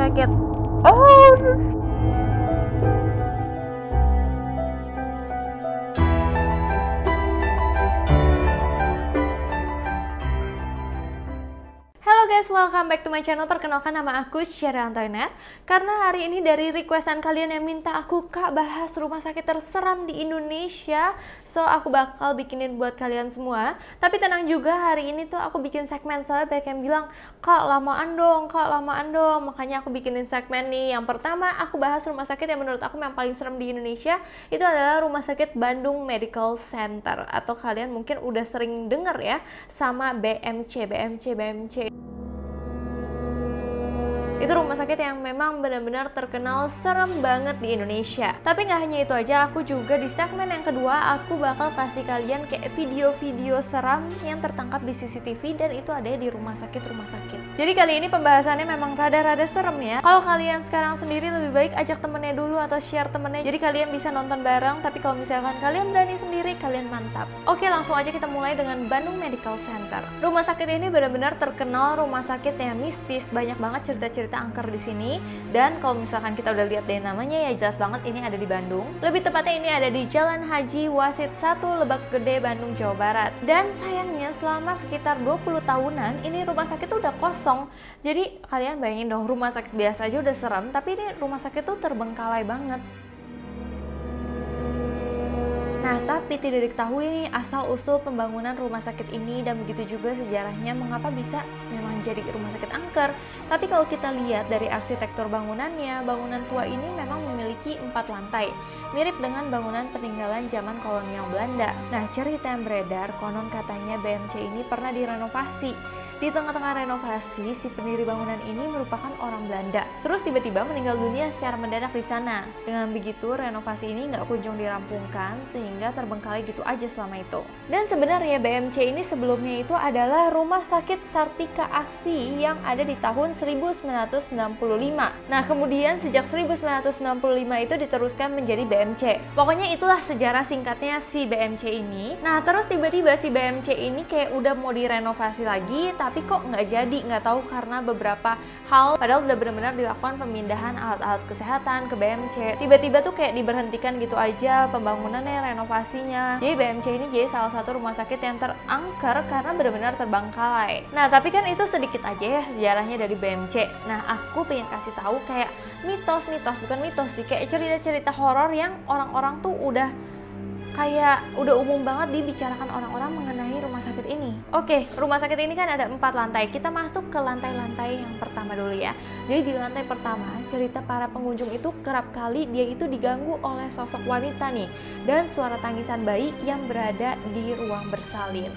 sakit. Oh. Halo guys, welcome back to my channel. Perkenalkan, nama aku Syara Antoinette. Karena hari ini dari requestan kalian yang minta aku bahas rumah sakit terseram di Indonesia, so aku bakal bikinin buat kalian semua. Tapi tenang juga, hari ini tuh aku bikin segmen, soalnya banyak yang bilang, Kak lamaan dong, makanya aku bikinin segmen nih. Yang pertama, aku bahas rumah sakit yang menurut aku yang paling serem di Indonesia. Itu adalah Rumah Sakit Bandung Medical Center, atau kalian mungkin udah sering denger ya sama BMC. Itu rumah sakit yang memang benar-benar terkenal serem banget di Indonesia. Tapi nggak hanya itu aja, aku juga di segmen yang kedua aku bakal kasih kalian kayak video-video seram yang tertangkap di CCTV, dan itu ada di rumah sakit. Jadi kali ini pembahasannya memang rada-rada serem ya. Kalau kalian sekarang sendiri, lebih baik ajak temennya dulu atau share temennya, jadi kalian bisa nonton bareng. Tapi kalau misalkan kalian berani sendiri, kalian mantap. Oke, langsung aja kita mulai dengan Bandung Medical Center. Rumah sakit ini benar-benar terkenal rumah sakit yang mistis, banyak banget cerita-cerita angker di sini. Dan kalau misalkan kita udah lihat dari namanya ya jelas banget ini ada di Bandung. Lebih tepatnya ini ada di Jalan Haji Wasit 1, Lebak Gede, Bandung, Jawa Barat. Dan sayangnya selama sekitar 20 tahunan ini rumah sakit tuh udah kosong. Jadi kalian bayangin dong, rumah sakit biasa aja udah serem, tapi ini rumah sakit tuh terbengkalai banget. Nah, tapi tidak diketahui nih asal-usul pembangunan rumah sakit ini, dan begitu juga sejarahnya mengapa bisa memang jadi rumah sakit angker. Tapi kalau kita lihat dari arsitektur bangunannya, bangunan tua ini memang memiliki 4 lantai, mirip dengan bangunan peninggalan zaman kolonial Belanda. Nah, cerita yang beredar konon katanya BMC ini pernah direnovasi. Di tengah-tengah renovasi, si pendiri bangunan ini merupakan orang Belanda. Terus tiba-tiba meninggal dunia secara mendadak di sana. Dengan begitu, renovasi ini nggak kunjung dirampungkan, sehingga terbengkalai gitu aja selama itu. Dan sebenarnya BMC ini sebelumnya itu adalah Rumah Sakit Sartika Asi yang ada di tahun 1995. Nah, kemudian sejak 1995 itu diteruskan menjadi BMC. Pokoknya itulah sejarah singkatnya si BMC ini. Nah, terus tiba-tiba si BMC ini kayak udah mau direnovasi lagi, tapi kok nggak jadi, nggak tahu karena beberapa hal. Padahal udah benar-benar dilakukan pemindahan alat-alat kesehatan ke BMC. Tiba-tiba tuh kayak diberhentikan gitu aja pembangunannya, renovasinya. Jadi BMC ini jadi salah satu rumah sakit yang terangker karena benar-benar terbengkalai. Nah, tapi kan itu sedikit aja ya sejarahnya dari BMC. Nah, aku pengen kasih tahu kayak bukan mitos sih, kayak cerita-cerita horor yang orang-orang tuh udah umum banget dibicarakan orang-orang mengenai rumah sakit ini. Oke, rumah sakit ini kan ada 4 lantai. Kita masuk ke lantai-lantai yang pertama dulu ya. Jadi di lantai pertama, cerita para pengunjung itu kerap kali dia itu diganggu oleh sosok wanita nih, dan suara tangisan bayi yang berada di ruang bersalin.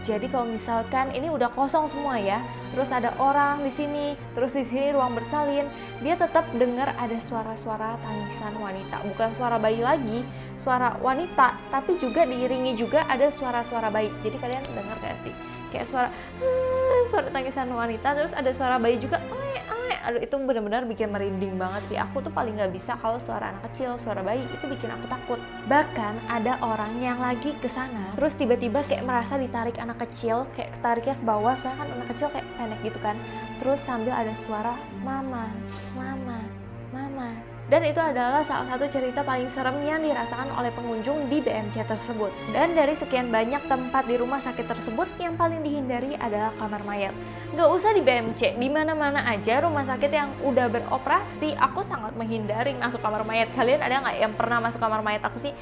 Jadi kalau misalkan ini udah kosong semua ya, terus ada orang di sini, terus di sini ruang bersalin, dia tetap dengar ada suara-suara tangisan wanita. Bukan suara bayi lagi, suara wanita, tapi juga diiringi juga ada suara-suara bayi. Jadi kalian dengar gak sih? Kayak suara tangisan wanita, terus ada suara bayi juga. Aduh, itu benar-benar bikin merinding banget sih. Aku tuh paling gak bisa kalau suara anak kecil, suara bayi itu bikin aku takut. Bahkan ada orang yang lagi ke sana, terus tiba-tiba kayak merasa ditarik anak kecil, kayak ketariknya ke bawah, soalnya kan anak kecil kayak panik gitu kan. Terus sambil ada suara mama. Dan itu adalah salah satu cerita paling serem yang dirasakan oleh pengunjung di BMC tersebut. Dan dari sekian banyak tempat di rumah sakit tersebut, yang paling dihindari adalah kamar mayat. Nggak usah di BMC, di mana-mana aja rumah sakit yang udah beroperasi, aku sangat menghindari masuk kamar mayat. Kalian ada nggak yang pernah masuk kamar mayat? Aku sih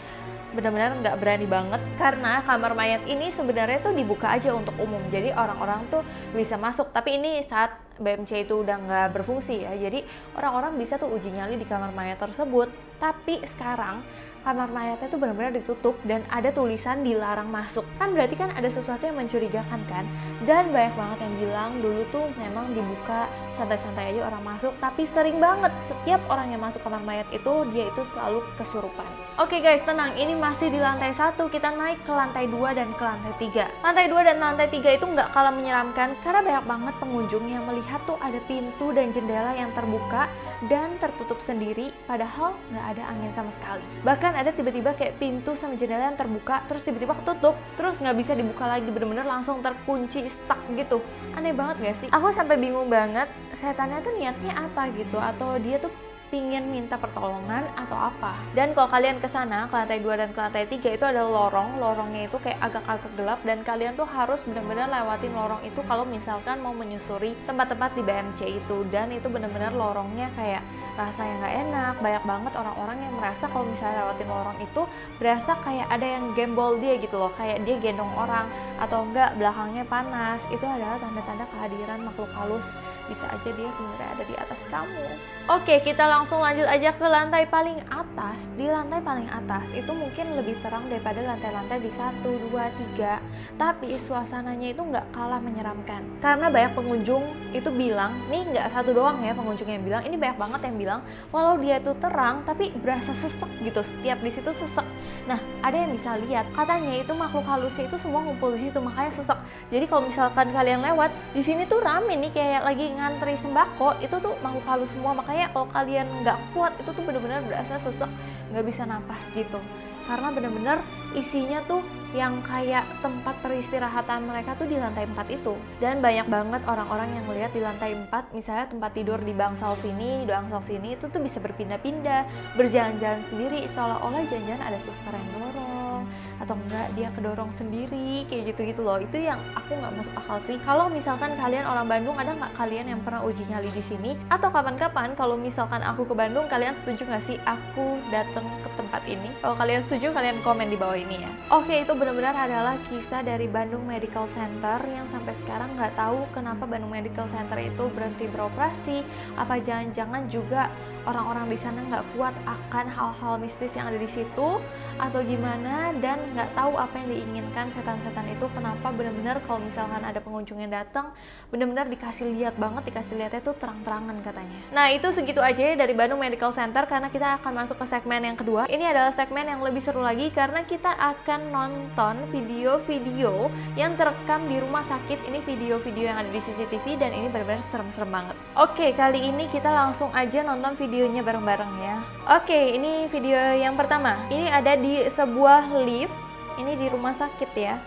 benar-benar nggak berani banget, karena kamar mayat ini sebenarnya tuh dibuka aja untuk umum, jadi orang-orang tuh bisa masuk. Tapi ini saat BMC itu udah nggak berfungsi ya, jadi orang-orang bisa tuh uji nyali di kamar mayat tersebut. Tapi sekarang kamar mayatnya tuh benar-benar ditutup dan ada tulisan dilarang masuk. Kan berarti kan ada sesuatu yang mencurigakan kan. Dan banyak banget yang bilang dulu tuh memang dibuka santai-santai aja orang masuk, tapi sering banget setiap orang yang masuk kamar mayat itu dia itu selalu kesurupan. Oke guys, tenang, ini masih di lantai 1, kita naik ke lantai 2 dan ke lantai 3. Lantai 2 dan lantai 3 itu nggak kalah menyeramkan karena banyak banget pengunjung yang melihat tuh ada pintu dan jendela yang terbuka dan tertutup sendiri, padahal nggak ada angin sama sekali. Bahkan ada tiba-tiba kayak pintu sama jendela yang terbuka, terus tiba-tiba ketutup, terus nggak bisa dibuka lagi, bener-bener langsung terkunci, stuck gitu. Aneh banget gak sih? Aku sampai bingung banget, setannya tuh niatnya apa gitu, atau dia tuh pingin minta pertolongan atau apa. Dan kalau kalian ke sana, ke lantai 2 dan ke lantai 3 itu ada lorongnya itu kayak agak-agak gelap, dan kalian tuh harus benar-benar lewatin lorong itu kalau misalkan mau menyusuri tempat-tempat di BMC itu. Dan itu benar-benar lorongnya kayak rasanya nggak enak, banyak banget orang-orang yang merasa kalau misalnya lewatin lorong itu berasa kayak ada yang gembol dia gitu loh, kayak dia gendong orang atau enggak belakangnya panas. Itu adalah tanda-tanda kehadiran makhluk halus, bisa aja dia sebenarnya ada di atas kamu. Oke, kita langsung lanjut aja ke lantai paling atas. Di lantai paling atas itu mungkin lebih terang daripada lantai-lantai di 1, 2, 3. Tapi suasananya itu nggak kalah menyeramkan. Karena banyak pengunjung itu bilang, nih nggak satu doang ya pengunjung yang bilang, ini banyak banget yang bilang, walau dia itu terang tapi berasa sesek gitu, setiap di situ sesek. Nah, ada yang bisa lihat, katanya itu makhluk halusnya itu semua ngumpul di situ, makanya sesek. Jadi kalau misalkan kalian lewat, di sini tuh rame nih kayak lagi ngantri sembako, itu tuh makhluk halus semua, makanya kalau kalian nggak kuat itu tuh bener-bener berasa sesek, nggak bisa napas gitu, karena bener-bener isinya tuh yang kayak tempat peristirahatan mereka tuh di lantai 4 itu. Dan banyak banget orang-orang yang melihat di lantai 4, misalnya tempat tidur di bangsal sini, itu tuh bisa berpindah-pindah, berjalan-jalan sendiri, seolah-olah jangan-jangan ada suster yang dorong, atau enggak dia kedorong sendiri, kayak gitu-gitu loh. Itu yang aku nggak masuk akal sih. Kalau misalkan kalian orang Bandung, ada nggak kalian yang pernah uji nyali di sini? Atau kapan-kapan kalau misalkan aku ke Bandung, kalian setuju nggak sih aku datang ke tempat ini? Kalau kalian setuju, kalian komen di bawah ini ya. Oke, itu benar-benar adalah kisah dari Bandung Medical Center yang sampai sekarang nggak tahu kenapa Bandung Medical Center itu berhenti beroperasi. Apa jangan-jangan juga orang-orang di sana nggak kuat akan hal-hal mistis yang ada di situ, atau gimana, dan nggak tahu apa yang diinginkan setan-setan itu. Kenapa benar-benar kalau misalkan ada pengunjung yang datang, benar-benar dikasih lihat banget, dikasih lihatnya tuh terang-terangan katanya. Nah, itu segitu aja ya dari Bandung Medical Center, karena kita akan masuk ke segmen yang kedua. Ini adalah segmen yang lebih seru lagi karena kita akan nonton video-video yang terekam di rumah sakit. Ini video-video yang ada di CCTV dan ini benar-benar serem-serem banget. Oke, kali ini kita langsung aja nonton videonya bareng-bareng ya. Oke, ini video yang pertama. Ini ada di sebuah lift. Ini di rumah sakit ya.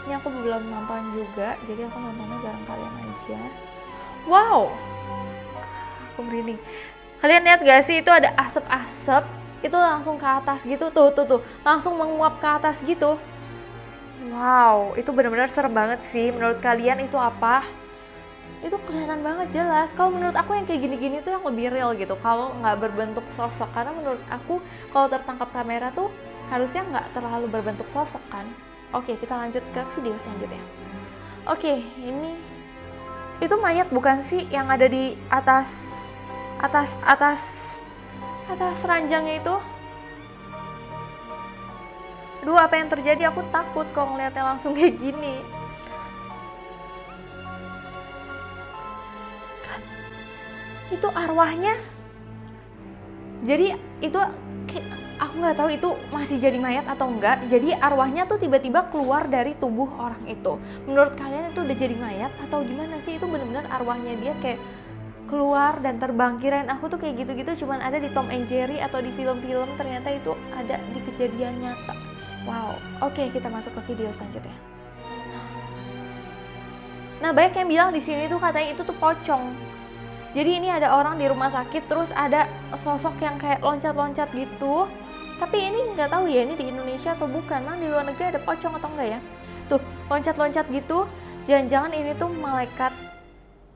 Ini aku belum nonton juga, jadi aku nontonnya bareng kalian aja. Wow, aku merinding. Kalian lihat gak sih, itu ada asap-asap, itu langsung ke atas gitu, tuh, langsung menguap ke atas gitu. Wow, itu benar-benar serem banget sih. Menurut kalian itu apa? Itu kelihatan banget jelas. Kalau menurut aku yang kayak gini-gini tuh yang lebih real gitu, kalau nggak berbentuk sosok. Karena menurut aku kalau tertangkap kamera tuh harusnya nggak terlalu berbentuk sosok kan. Oke, kita lanjut ke video selanjutnya. Oke, ini itu mayat bukan sih yang ada di atas ranjangnya itu? Aduh, apa yang terjadi? Aku takut kalau ngeliatnya langsung kayak gini. God. Itu arwahnya. Jadi itu aku nggak tahu itu masih jadi mayat atau enggak. Jadi arwahnya tuh tiba-tiba keluar dari tubuh orang itu. Menurut kalian itu udah jadi mayat atau gimana sih? Itu benar-benar arwahnya dia kayak keluar dan terbang. Kirain aku tuh kayak gitu-gitu cuman ada di Tom and Jerry atau di film-film, ternyata itu ada di kejadian nyata. Wow. Oke, kita masuk ke video selanjutnya. Nah, banyak yang bilang di sini tuh katanya itu tuh pocong. Jadi ini ada orang di rumah sakit, terus ada sosok yang kayak loncat-loncat gitu. Tapi ini nggak tahu ya ini di Indonesia atau bukan. Nah, di luar negeri ada pocong atau enggak ya? Tuh, loncat-loncat gitu. Jangan-jangan ini tuh malaikat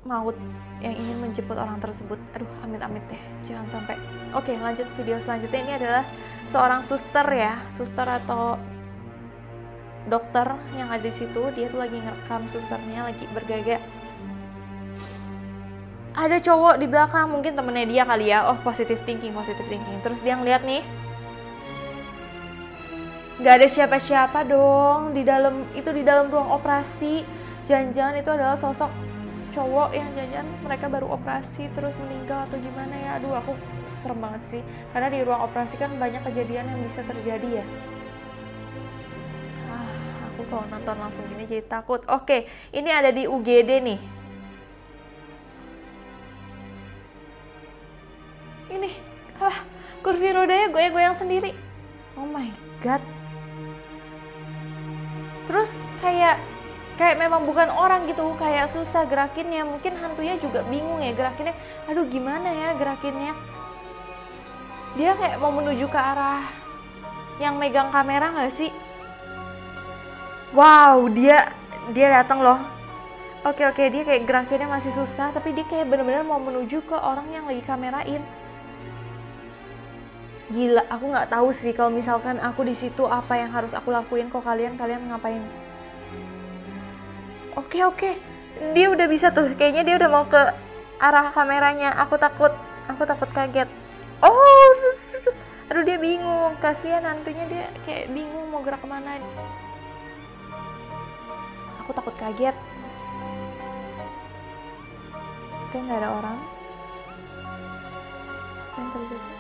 maut yang ingin menjemput orang tersebut. Aduh, amit-amit deh, jangan sampai. Oke, lanjut video selanjutnya. Ini adalah seorang suster ya, suster atau dokter yang ada di situ. Dia tuh lagi ngerekam susternya lagi bergaya. Ada cowok di belakang, mungkin temennya dia kali ya. Oh, positive thinking. Terus dia ngeliat nih, nggak ada siapa-siapa dong di dalam ruang operasi. Jangan-jangan itu adalah sosok cowok yang jangan mereka baru operasi terus meninggal atau gimana ya. Aduh, aku serem banget sih, karena di ruang operasi kan banyak kejadian yang bisa terjadi ya. Aku kalau nonton langsung gini jadi takut. Oke, ini ada di UGD nih. Kursi rodanya goyang-goyang sendiri. Oh my god. Terus kayak memang bukan orang gitu, kayak susah gerakinnya. Mungkin hantunya juga bingung ya gerakinnya. Aduh gimana ya gerakinnya. Dia kayak mau menuju ke arah yang megang kamera nggak sih? Wow, dia datang loh. Oke, dia kayak gerakinnya masih susah, tapi dia kayak bener-bener mau menuju ke orang yang lagi kamerain. Gila, aku nggak tahu sih kalau misalkan aku di situ apa yang harus aku lakuin. Kok kalian ngapain? Oke, dia udah bisa tuh. Kayaknya dia udah mau ke arah kameranya. Aku takut kaget. Oh, aduh dia bingung. Kasihan hantunya, dia kayak bingung mau gerak kemana. Aku takut kaget. Oke, nggak ada orang. Apa yang terjadi?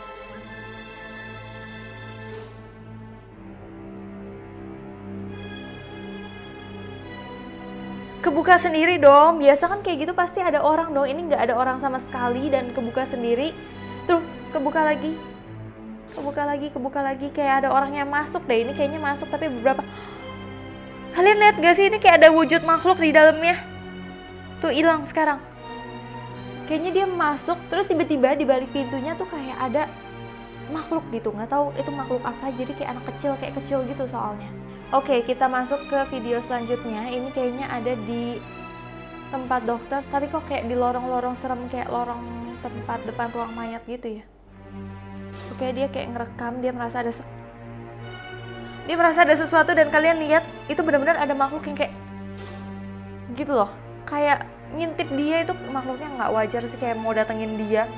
Kebuka sendiri dong. Biasa kan kayak gitu pasti ada orang dong. Ini nggak ada orang sama sekali dan kebuka sendiri. Tuh, kebuka lagi. Kayak ada orang yang masuk deh. Ini kayaknya masuk tapi beberapa. Kalian lihat gak sih ini kayak ada wujud makhluk di dalamnya? Tuh hilang sekarang. Kayaknya dia masuk terus tiba-tiba di balik pintunya tuh kayak ada makhluk gitu. Nggak tahu itu makhluk apa. Jadi kayak anak kecil, kayak kecil gitu soalnya. Oke, kita masuk ke video selanjutnya. Ini kayaknya ada di tempat dokter, tapi kok kayak di lorong-lorong serem, kayak lorong tempat depan ruang mayat gitu ya. Oke, dia kayak ngerekam, dia merasa ada sesuatu dan kalian lihat itu benar-benar ada makhluk yang kayak gitu loh. Kayak ngintip dia, itu makhluknya nggak wajar sih, kayak mau datengin dia.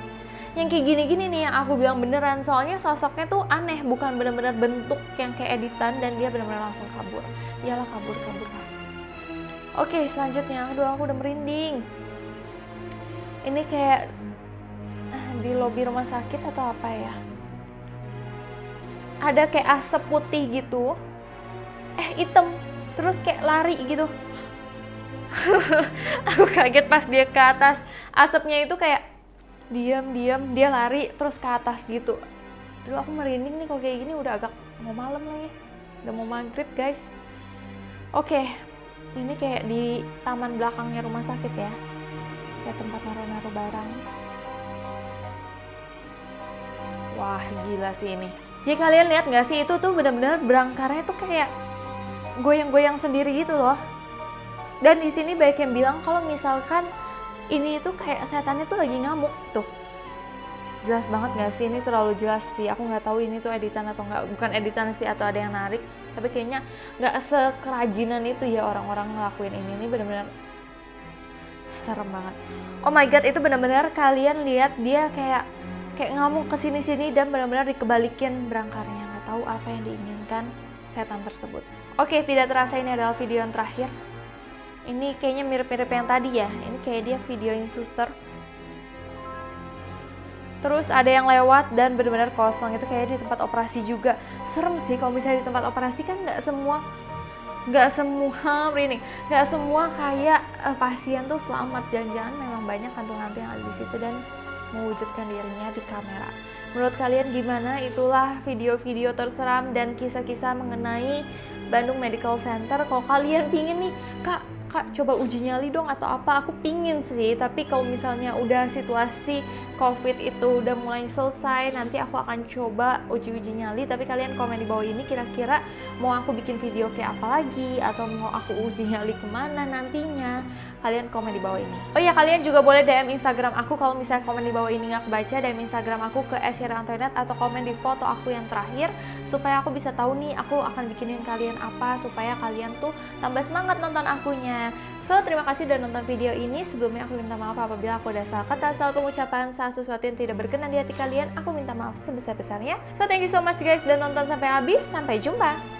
Yang kayak gini-gini nih yang aku bilang beneran, soalnya sosoknya tuh aneh, bukan bener-bener bentuk yang kayak editan dan dia bener-bener langsung kabur. Iyalah kabur. Oke, selanjutnya, aduh aku udah merinding. Ini kayak di lobi rumah sakit atau apa ya? Ada kayak asap putih gitu, hitam, terus kayak lari gitu. Aku kaget pas dia ke atas, asapnya itu kayak diam dia lari terus ke atas gitu. Aduh aku merinding nih kalau kayak gini. Udah agak mau malam lagi, udah mau maghrib guys. Oke, ini kayak di taman belakangnya rumah sakit ya, kayak tempat naruh barang. Wah gila sih ini. Jadi kalian lihat gak sih itu tuh benar-benar berangkarnya tuh kayak goyang-goyang sendiri gitu loh. Dan di sini banyak yang bilang kalau misalkan ini tuh kayak setannya tuh lagi ngamuk tuh. Jelas banget gak sih? Ini terlalu jelas sih. Aku nggak tahu ini tuh editan atau nggak. Bukan editan sih atau ada yang narik. Tapi kayaknya nggak sekerajinan itu ya orang-orang ngelakuin ini. Ini benar-benar serem banget. Oh my god, itu benar-benar kalian lihat dia kayak ngamuk kesini-sini dan benar-benar dikebalikin berangkarnya. Nggak tahu apa yang diinginkan setan tersebut. Oke, tidak terasa ini adalah video yang terakhir. Ini kayaknya mirip-mirip yang tadi ya. Ini kayak dia videoin suster. Terus ada yang lewat dan benar-benar kosong. Itu kayak di tempat operasi juga. Serem sih kalau misalnya di tempat operasi kan nggak semua kayak pasien tuh selamat. Jangan-jangan memang banyak hantu-hantu yang ada di situ dan mewujudkan dirinya di kamera. Menurut kalian gimana? Itulah video-video terseram dan kisah-kisah mengenai Bandung Medical Center. Kalau kalian pingin nih, Kak coba uji nyali dong atau apa, aku pingin sih. Tapi kalau misalnya udah situasi COVID itu udah mulai selesai, nanti aku akan coba uji nyali. Tapi kalian komen di bawah ini kira-kira mau aku bikin video kayak apa lagi, atau mau aku uji nyali kemana nantinya. Kalian komen di bawah ini. Oh ya, kalian juga boleh DM Instagram aku kalau misalnya komen di bawah ini nggak kebaca. DM Instagram aku ke @syara_antoinette atau komen di foto aku yang terakhir, supaya aku bisa tahu nih aku akan bikinin kalian apa, supaya kalian tuh tambah semangat nonton akunya. So, terima kasih udah nonton video ini. Sebelumnya aku minta maaf apabila aku ada salah kata, salah pengucapan, salah sesuatu yang tidak berkenan di hati kalian. Aku minta maaf sebesar-besarnya. So, thank you so much guys udah nonton sampai habis. Sampai jumpa.